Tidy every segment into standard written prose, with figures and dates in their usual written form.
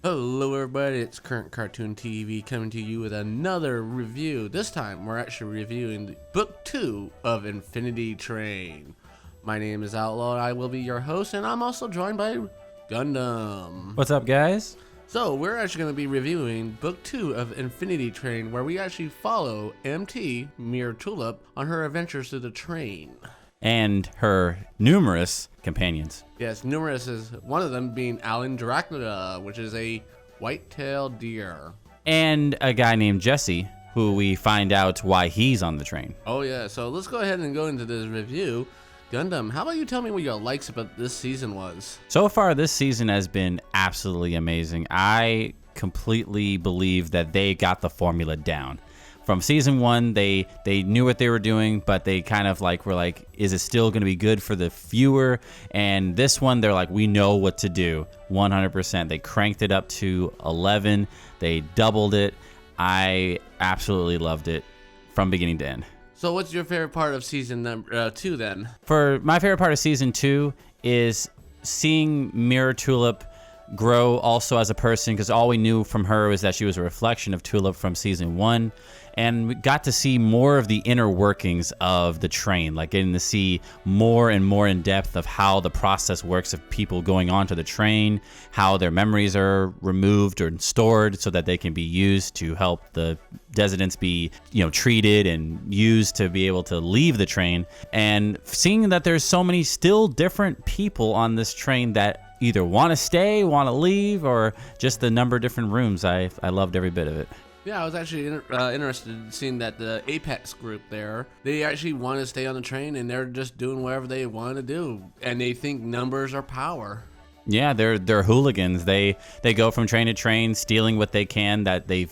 Hello everybody, it's Current Cartoon TV coming to you with another review. This time we're actually reviewing Book 2 of Infinity Train. My name is Outlaw and I will be your host, and I'm also joined by Gundam. What's up, guys? So we're actually going to be reviewing Book 2 of Infinity Train, where we actually follow MT, Mirror Tulip, on her adventures through the train. And her numerous companions. Yes, numerous is one of them being Alan Dracula, which is a white-tailed deer. And a guy named Jesse, who we find out why he's on the train. Oh yeah, so let's go ahead and go into this review. Gundam, how about you tell me what your likes about this season was? So far, this season has been absolutely amazing. I completely believe that they got the formula down. From season one, they knew what they were doing, but they kind of were like, is it still going to be good for the viewer? And this one, they're like, we know what to do, 100%. They cranked it up to 11. They doubled it. I absolutely loved it from beginning to end. So what's your favorite part of season 2 then? For my favorite part of season 2 is seeing Mirror Tulip grow also as a person, because all we knew from her was that she was a reflection of Tulip from season 1. And we got to see more of the inner workings of the train, like getting to see more and more in depth of how the process works of people going onto the train, how their memories are removed or stored so that they can be used to help the residents be, treated and used to be able to leave the train. And seeing that there's so many still different people on this train that either want to stay, want to leave, or just the number of different rooms. I loved every bit of it. Yeah, I was actually interested in seeing that the Apex group there, they actually want to stay on the train and they're just doing whatever they want to do. And they think numbers are power. Yeah, they're hooligans. They go from train to train, stealing what they can that they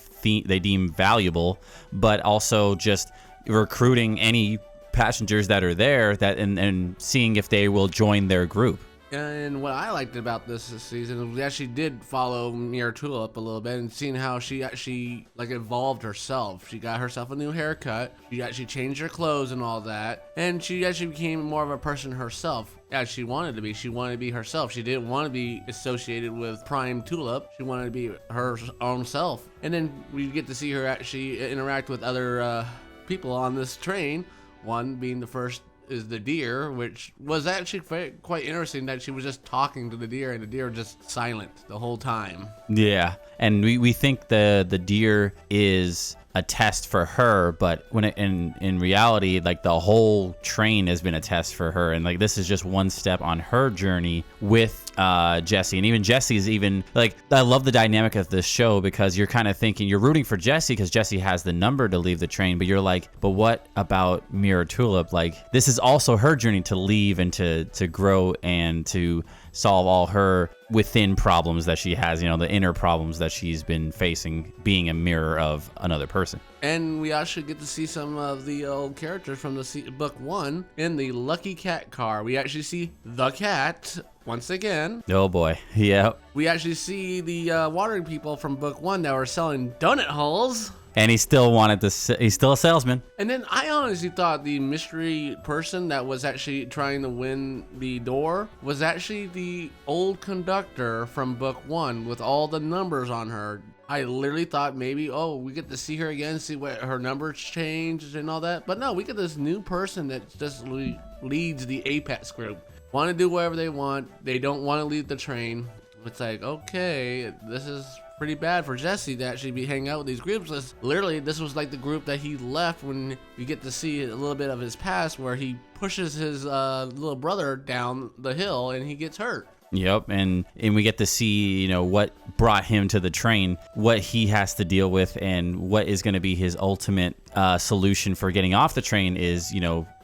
deem valuable, but also just recruiting any passengers that are there and seeing if they will join their group. And what I liked about this season is we actually did follow Mirror Tulip a little bit and seeing how she actually evolved herself. She got herself a new haircut. She actually changed her clothes and all that. And she actually became more of a person herself, as she wanted to be. She wanted to be herself. She didn't want to be associated with Prime Tulip. She wanted to be her own self. And then we get to see her actually interact with other people on this train. One being the first is the deer, which was actually quite interesting that she was just talking to the deer and the deer just silent the whole time. Yeah, and we think the deer is a test for her, but when in reality, the whole train has been a test for her, and this is just one step on her journey with Jesse. And even Jesse's I love the dynamic of this show, because you're kind of thinking you're rooting for Jesse because Jesse has the number to leave the train, but you're like, but what about Mirror Tulip? This is also her journey to leave and to grow and to solve all her within problems that she has, the inner problems that she's been facing being a mirror of another person. And we actually get to see some of the old characters from the book 1 in the Lucky Cat car. We actually see the cat once again. Oh boy, yeah. We actually see the watering people from book 1 that were selling donut holes. And he still wanted to. He's still a salesman. And then I honestly thought the mystery person that was actually trying to win the door was actually the old conductor from book 1 with all the numbers on her. I literally thought maybe, we get to see her again, see what her numbers changed and all that. But no, we get this new person that just leads the Apex group. Want to do whatever they want. They don't want to leave the train. It's like, okay, this is pretty bad for Jesse to actually be hanging out with these groups. Literally, this was the group that he left when we get to see a little bit of his past, where he pushes his little brother down the hill and he gets hurt. Yep, and we get to see, what brought him to the train, what he has to deal with, and what is going to be his ultimate solution for getting off the train is,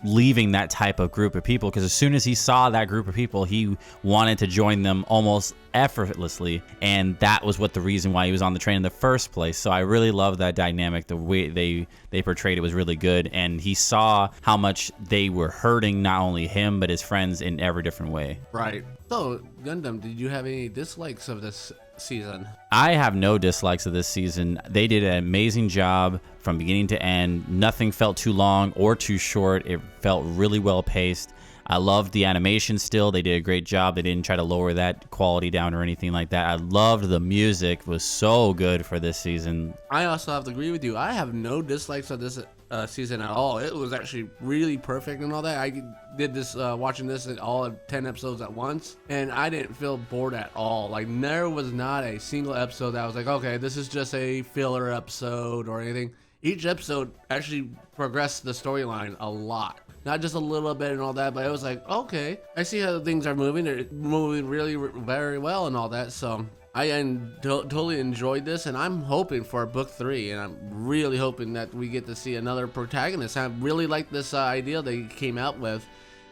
leaving that type of group of people. Because as soon as he saw that group of people, he wanted to join them almost effortlessly, and that was the reason why he was on the train in the first place. So I really love that dynamic. The way they portrayed it was really good, and he saw how much they were hurting not only him but his friends in every different way. Right. So, Gundam, did you have any dislikes of this season? I have no dislikes of this season. They did an amazing job from beginning to end. Nothing felt too long or too short. It felt really well paced. I loved the animation still. They did a great job. They didn't try to lower that quality down or anything like that. I loved the music. It was so good for this season. I also have to agree with you. I have no dislikes of this season at all. It was actually really perfect and all that. I did this watching this in all of 10 episodes at once, and I didn't feel bored at all. Like, there was not a single episode that I was like, okay, this is just a filler episode or anything. Each episode actually progressed the storyline a lot. Not just a little bit and all that, but it was like, okay, I see how things are moving. They're moving really very well and all that. So I totally enjoyed this, and I'm hoping for book 3, and I'm really hoping that we get to see another protagonist. I really like this idea they came out with,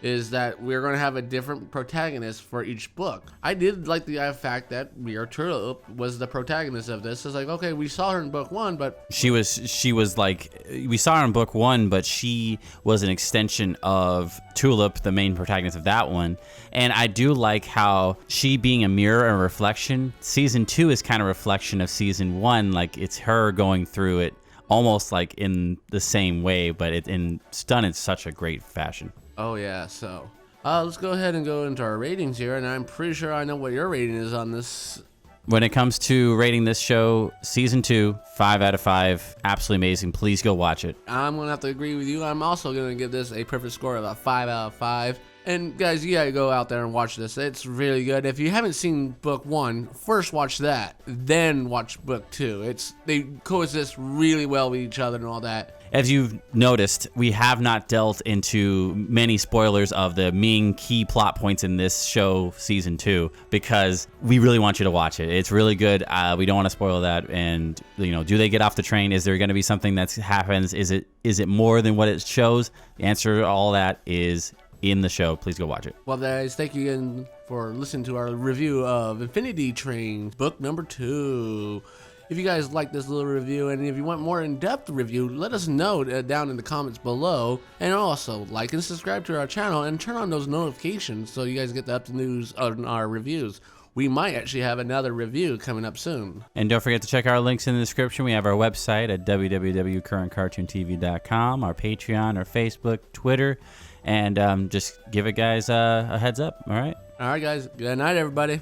is that we're going to have a different protagonist for each book. I did like the fact that Mira Tulip was the protagonist of this. It's like, okay, we saw her in book 1, but she was like, we saw her in book 1, but she was an extension of Tulip, the main protagonist of that one. And I do like how she being a mirror and reflection, season 2 is kind of reflection of season 1. Like, it's her going through it almost like in the same way, but it's done in such a great fashion. Oh yeah, so let's go ahead and go into our ratings here, and I'm pretty sure I know what your rating is on this. When it comes to rating this show, season 2, 5 out of 5, absolutely amazing. Please go watch it. I'm gonna have to agree with you. I'm also gonna give this a perfect score of a 5 out of 5. And guys, you gotta go out there and watch this. It's really good. If you haven't seen book 1, first watch that, then watch book 2. They coexist really well with each other and all that. As you've noticed, we have not delved into many spoilers of the main key plot points in this show, season 2, because we really want you to watch it. It's really good. We don't want to spoil that. And do they get off the train? Is there going to be something that happens? Is it more than what it shows? The answer to all that is in the show. Please go watch it. Well, guys, thank you again for listening to our review of Infinity Train, book number 2. If you guys like this little review, and if you want more in-depth review, let us know down in the comments below. And also, like and subscribe to our channel and turn on those notifications so you guys get the up-to news on our reviews. We might actually have another review coming up soon. And don't forget to check our links in the description. We have our website at www.currentcartoontv.com, our Patreon, our Facebook, Twitter, and just give it guys a heads up. All right? All right, guys. Good night, everybody.